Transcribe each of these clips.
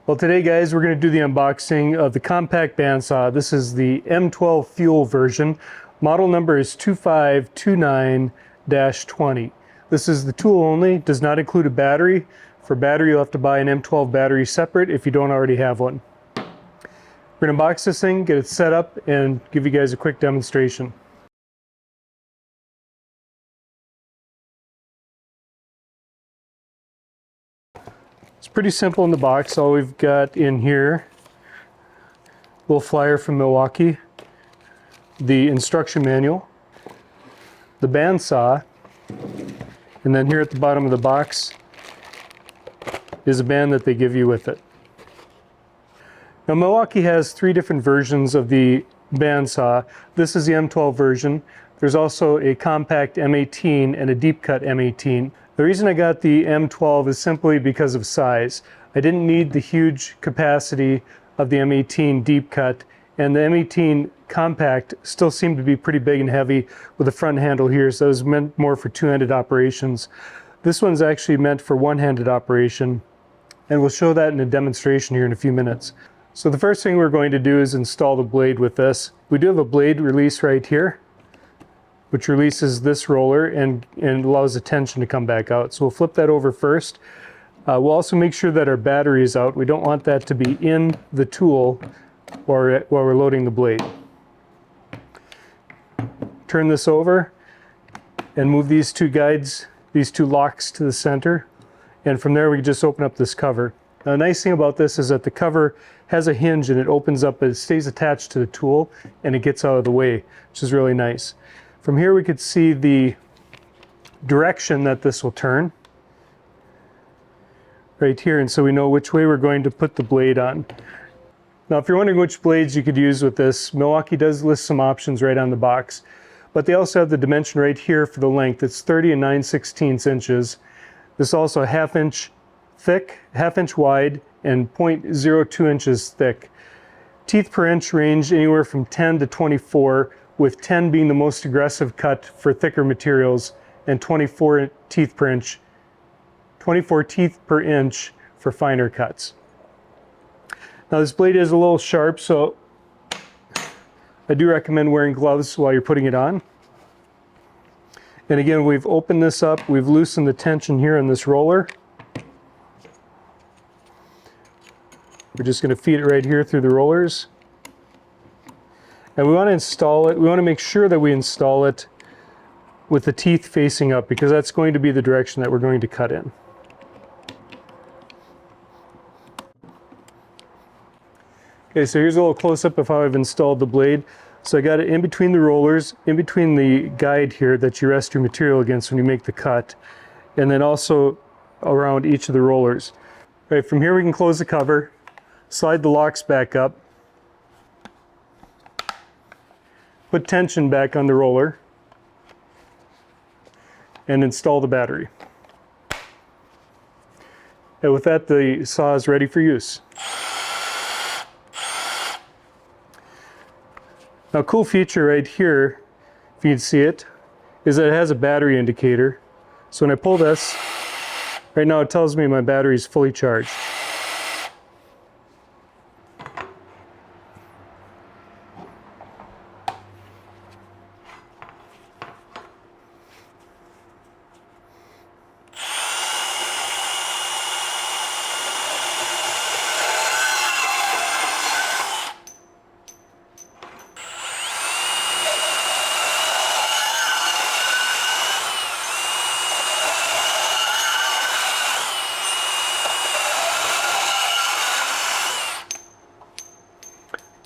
Well, today guys, we're going to do the unboxing of the compact bandsaw. This is the M12 Fuel version. Model number is 2529-20. This is the tool only, does not include a battery. For battery, you'll have to buy an M12 battery separate if you don't already have one. We're going to unbox this thing, get it set up, and give you guys a quick demonstration. It's pretty simple in the box. All we've got in here, a little flyer from Milwaukee, the instruction manual, the bandsaw, and then here at the bottom of the box is a band that they give you with it. Now Milwaukee has three different versions of the bandsaw. This is the M12 version. There's also a compact M18 and a deep cut M18. The reason I got the M12 is simply because of size. I didn't need the huge capacity of the M18 deep cut, and the M18 compact still seemed to be pretty big and heavy with the front handle here, so it was meant more for two-handed operations. This one's actually meant for one-handed operation, and we'll show that in a demonstration here in a few minutes. So the first thing we're going to do is install the blade with this. We do have a blade release right here, which releases this roller and allows the tension to come back out. So we'll flip that over first. We'll also make sure that our battery is out. We don't want that to be in the tool while we're loading the blade. Turn this over and move these two guides, these two locks to the center. And from there we can just open up this cover. Now the nice thing about this is that the cover has a hinge and it opens up, but it stays attached to the tool and it gets out of the way, which is really nice. From here we could see the direction that this will turn right here, and so we know which way we're going to put the blade on. Now if you're wondering which blades you could use with this, Milwaukee does list some options right on the box, but they also have the dimension right here for the length. It's 30 and 9/16 inches. This is also a half-inch thick, half-inch wide, and 0.02 inches thick. Teeth per inch range anywhere from 10 to 24, with 10 being the most aggressive cut for thicker materials and 24 teeth per inch for finer cuts. Now this blade is a little sharp, so I do recommend wearing gloves while you're putting it on. And again, we've opened this up, we've loosened the tension here in this roller. We're just going to feed it right here through the rollers. And we want to install it, we want to make sure that we install it with the teeth facing up, because that's going to be the direction that we're going to cut in. Okay, so here's a little close-up of how I've installed the blade. So I got it in between the rollers, in between the guide here that you rest your material against when you make the cut, and then also around each of the rollers. All right, from here we can close the cover, slide the locks back up, put tension back on the roller, and install the battery. And with that, the saw is ready for use. Now, a cool feature right here, if you can see it, is that it has a battery indicator. So when I pull this, right now it tells me my battery is fully charged.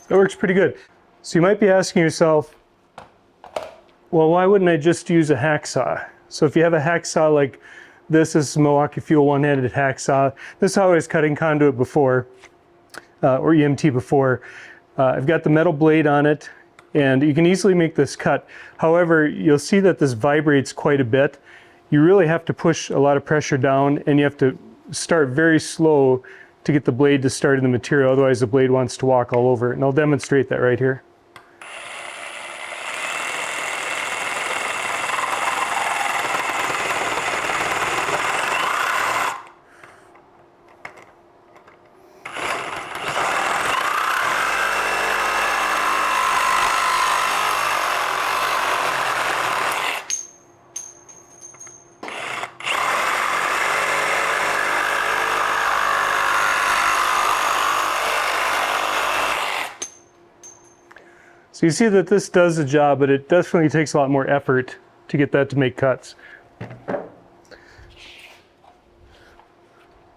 That works pretty good. So you might be asking yourself, well, why wouldn't I just use a hacksaw? So if you have a hacksaw like this is Milwaukee Fuel one-handed hacksaw. This is how I was cutting conduit before, or EMT before. I've got the metal blade on it, and you can easily make this cut. However, you'll see that this vibrates quite a bit. You really have to push a lot of pressure down, and you have to start very slow to get the blade to start in the material, otherwise the blade wants to walk all over it. And I'll demonstrate that right here. So you see that this does the job, but it definitely takes a lot more effort to get that to make cuts.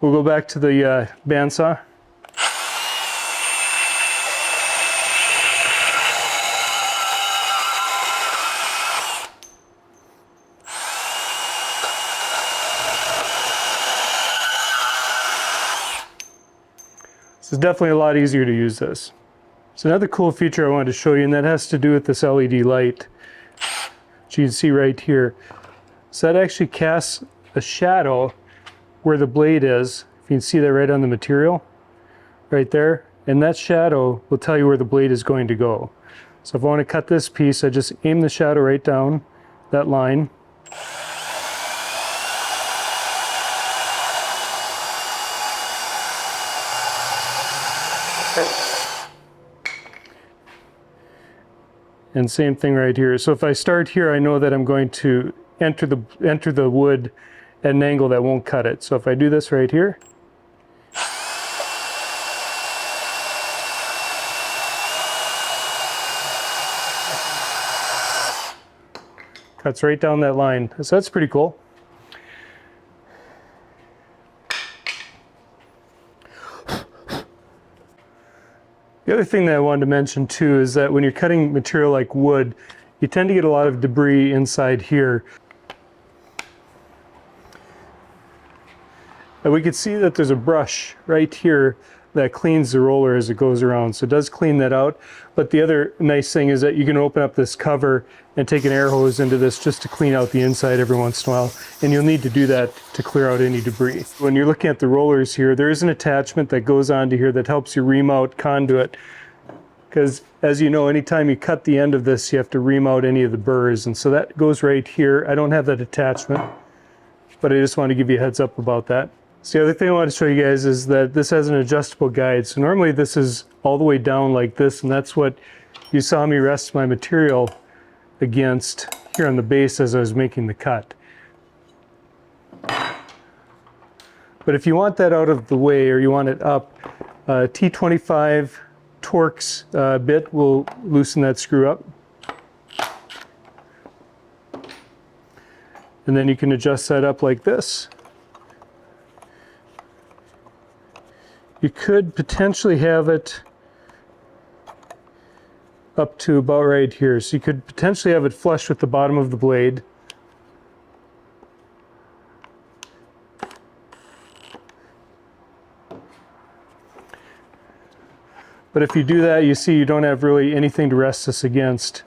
We'll go back to the bandsaw. It's definitely a lot easier to use this. So another cool feature I wanted to show you, and that has to do with this LED light, which you can see right here. So that actually casts a shadow where the blade is. If you can see that right on the material, right there. And that shadow will tell you where the blade is going to go. So if I want to cut this piece, I just aim the shadow right down that line. And same thing right here. So if I start here, I know that I'm going to enter the wood at an angle that won't cut it. So if I do this right here, cuts right down that line. So that's pretty cool. The other thing that I wanted to mention too is that when you're cutting material like wood, you tend to get a lot of debris inside here. And we can see that there's a brush right here that cleans the roller as it goes around. So it does clean that out. But the other nice thing is that you can open up this cover and take an air hose into this just to clean out the inside every once in a while. And you'll need to do that to clear out any debris. When you're looking at the rollers here, there is an attachment that goes onto here that helps you ream out conduit. Because as you know, anytime you cut the end of this, you have to ream out any of the burrs. And so that goes right here. I don't have that attachment, but I just want to give you a heads up about that. So the other thing I want to show you guys is that this has an adjustable guide. So normally this is all the way down like this, and that's what you saw me rest my material against here on the base as I was making the cut. But if you want that out of the way, or you want it up, T25 Torx bit will loosen that screw up. And then you can adjust that up like this. You could potentially have it up to about right here. So you could potentially have it flush with the bottom of the blade. But if you do that, you see you don't have really anything to rest this against.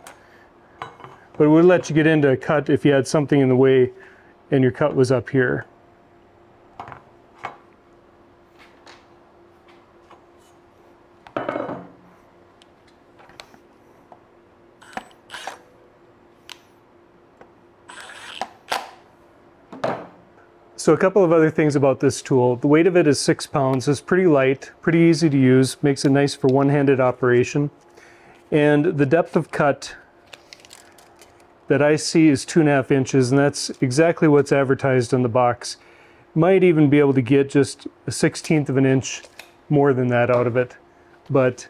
But it would let you get into a cut if you had something in the way and your cut was up here. So a couple of other things about this tool. The weight of it is 6 pounds. It's pretty light, pretty easy to use, makes it nice for one-handed operation. And the depth of cut that I see is 2.5 inches, and that's exactly what's advertised on the box. Might even be able to get just a 1/16 of an inch more than that out of it. But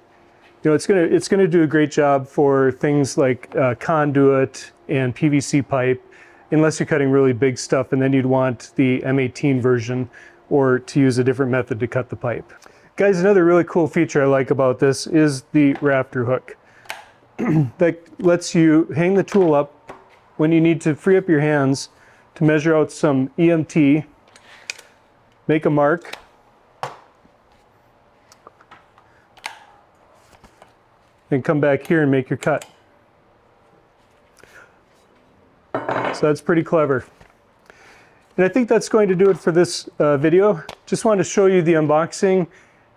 you know, it's gonna do a great job for things like conduit and PVC pipe, unless you're cutting really big stuff, and then you'd want the M18 version or to use a different method to cut the pipe. Guys, another really cool feature I like about this is the Rafter Hook. That lets you hang the tool up when you need to free up your hands to measure out some EMT, make a mark, and come back here and make your cut. So that's pretty clever. And I think that's going to do it for this video. Just wanted to show you the unboxing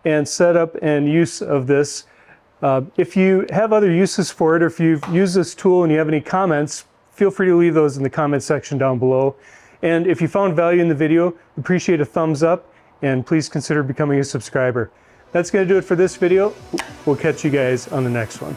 and setup and use of this. If you have other uses for it, or if you've used this tool and you have any comments, feel free to leave those in the comment section down below. And if you found value in the video, appreciate a thumbs up, and please consider becoming a subscriber. That's going to do it for this video. We'll catch you guys on the next one.